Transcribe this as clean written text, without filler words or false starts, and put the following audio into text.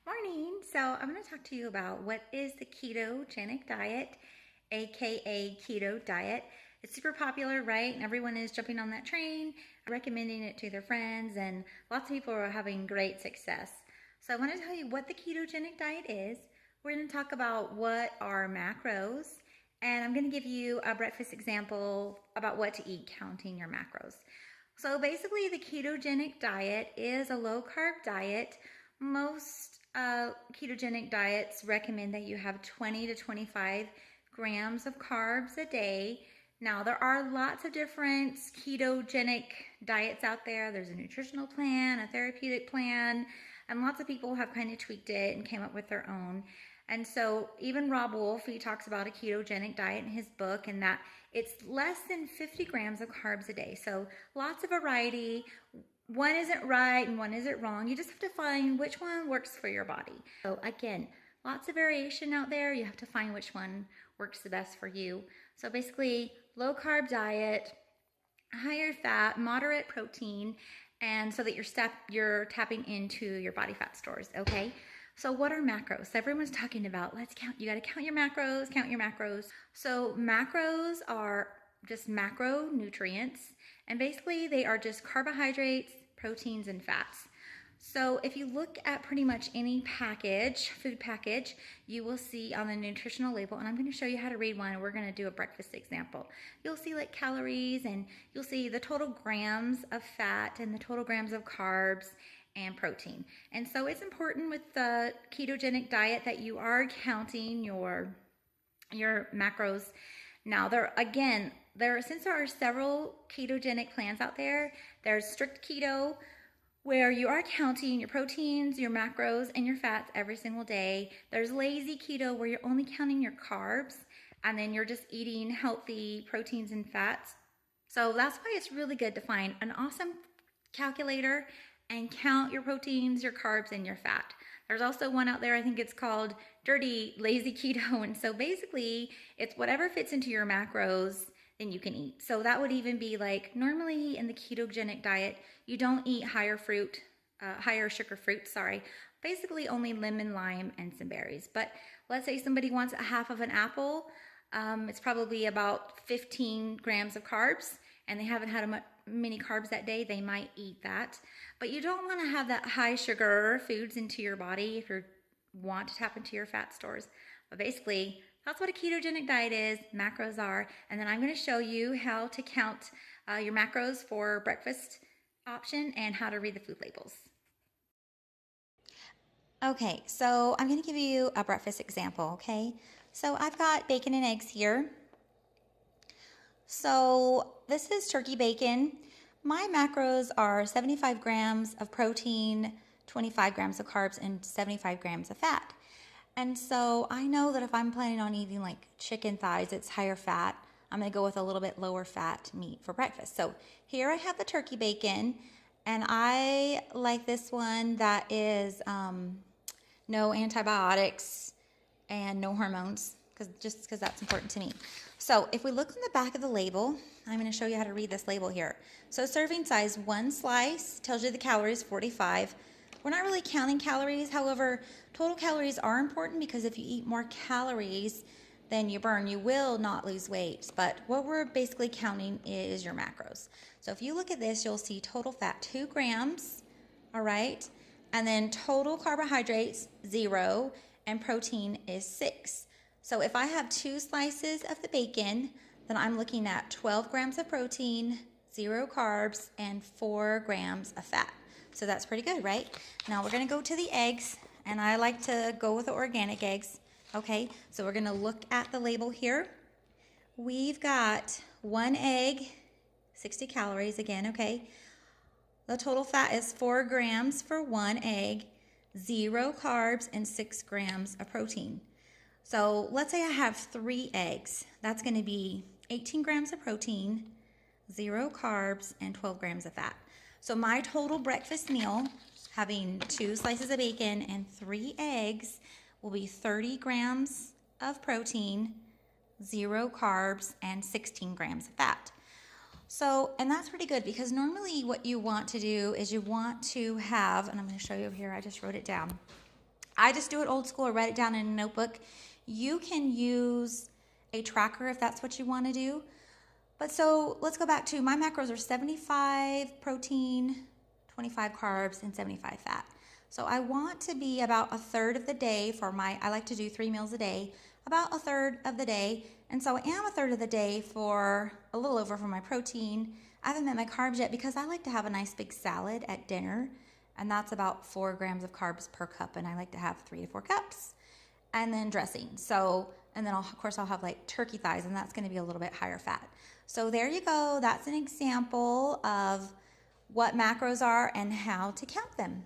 Morning. So I'm going to talk to you about what is the ketogenic diet, aka keto diet. It's super popular, right? And everyone is jumping on that train, recommending it to their friends, and lots of people are having great success. So I want to tell you what the ketogenic diet is. We're going to talk about what are macros, and I'm going to give you a breakfast example about what to eat, counting your macros. So basically, the ketogenic diet is a low carb diet. Most ketogenic diets recommend that you have 20 to 25 grams of carbs a day. Now, there are lots of different ketogenic diets out there. There's a nutritional plan, a therapeutic plan, and lots of people have kind of tweaked it and came up with their own. And so even Rob Wolf, he talks about a ketogenic diet in his book, and that it's less than 50 grams of carbs a day. So lots of variety. One isn't right and one isn't wrong. You just have to find which one works for your body. So again, lots of variation out there. You have to find which one works the best for you. So basically, low carb diet, higher fat, moderate protein, and so that you're tapping into your body fat stores, okay? So what are macros? Everyone's talking about, let's count. You got to count your macros. So macros are just macronutrients, and basically they are just carbohydrates, proteins, and fats. So if you look at pretty much any food package, you will see on the nutritional label, and I'm going to show you how to read one, and we're going to do a breakfast example. You'll see like calories, and you'll see the total grams of fat and the total grams of carbs and protein. And so it's important with the ketogenic diet that you are counting your macros. Now, since there are several ketogenic plans out there, there's strict keto, where you are counting your proteins, your macros, and your fats every single day. There's lazy keto, where you're only counting your carbs, and then you're just eating healthy proteins and fats. So that's why it's really good to find an awesome calculator and count your proteins, your carbs, and your fat. There's also one out there, I think it's called Dirty Lazy Keto. And so basically, it's whatever fits into your macros, then you can eat. So that would even be like, normally in the ketogenic diet, you don't eat higher sugar fruit, basically only lemon, lime, and some berries. But let's say somebody wants a half of an apple, it's probably about 15 grams of carbs, and they haven't had many carbs that day, they might eat that. But you don't want to have that high sugar foods into your body if you want to tap into your fat stores. But basically, that's what a ketogenic diet is, macros are, and then I'm going to show you how to count your macros for breakfast option and how to read the food labels. Okay, so I'm going to give you a breakfast example, okay? So I've got bacon and eggs here. So this is turkey bacon. My macros are 75 grams of protein, 25 grams of carbs, and 75 grams of fat. And so I know that if I'm planning on eating like chicken thighs, it's higher fat. I'm going to go with a little bit lower fat meat for breakfast. So here I have the turkey bacon, and I like this one that is no antibiotics and no hormones, because that's important to me. So if we look on the back of the label, I'm going to show you how to read this label here. So serving size, 1 slice, tells you the calories, 45. We're not really counting calories. However, total calories are important, because if you eat more calories than you burn, you will not lose weight. But what we're basically counting is your macros. So if you look at this, you'll see total fat, 2 grams, all right? And then total carbohydrates, 0, and protein is 6. So if I have 2 slices of the bacon, then I'm looking at 12 grams of protein, 0 carbs, and 4 grams of fat. So that's pretty good, right? Now we're going to go to the eggs, and I like to go with the organic eggs. Okay, so we're going to look at the label here. We've got 1 egg, 60 calories again, okay? The total fat is 4 grams for 1 egg, 0 carbs, and 6 grams of protein. So let's say I have 3 eggs. That's going to be 18 grams of protein, 0 carbs, and 12 grams of fat. So my total breakfast meal, having 2 slices of bacon and 3 eggs, will be 30 grams of protein, 0 carbs, and 16 grams of fat. So, and that's pretty good, because normally what you want to do is you want to have, and I'm going to show you over here, I just wrote it down. I just do it old school or write it down in a notebook. You can use a tracker if that's what you want to do. But so let's go back to my macros are 75 protein, 25 carbs, and 75 fat. So I want to be about a third of the day I like to do 3 meals a day, about a third of the day. And so I am a third of the day for a little over for my protein. I haven't met my carbs yet because I like to have a nice big salad at dinner. And that's about 4 grams of carbs per cup. And I like to have 3 to 4 cups. And then dressing. So, and then of course I'll have like turkey thighs, and that's going to be a little bit higher fat. So there you go. That's an example of what macros are and how to count them.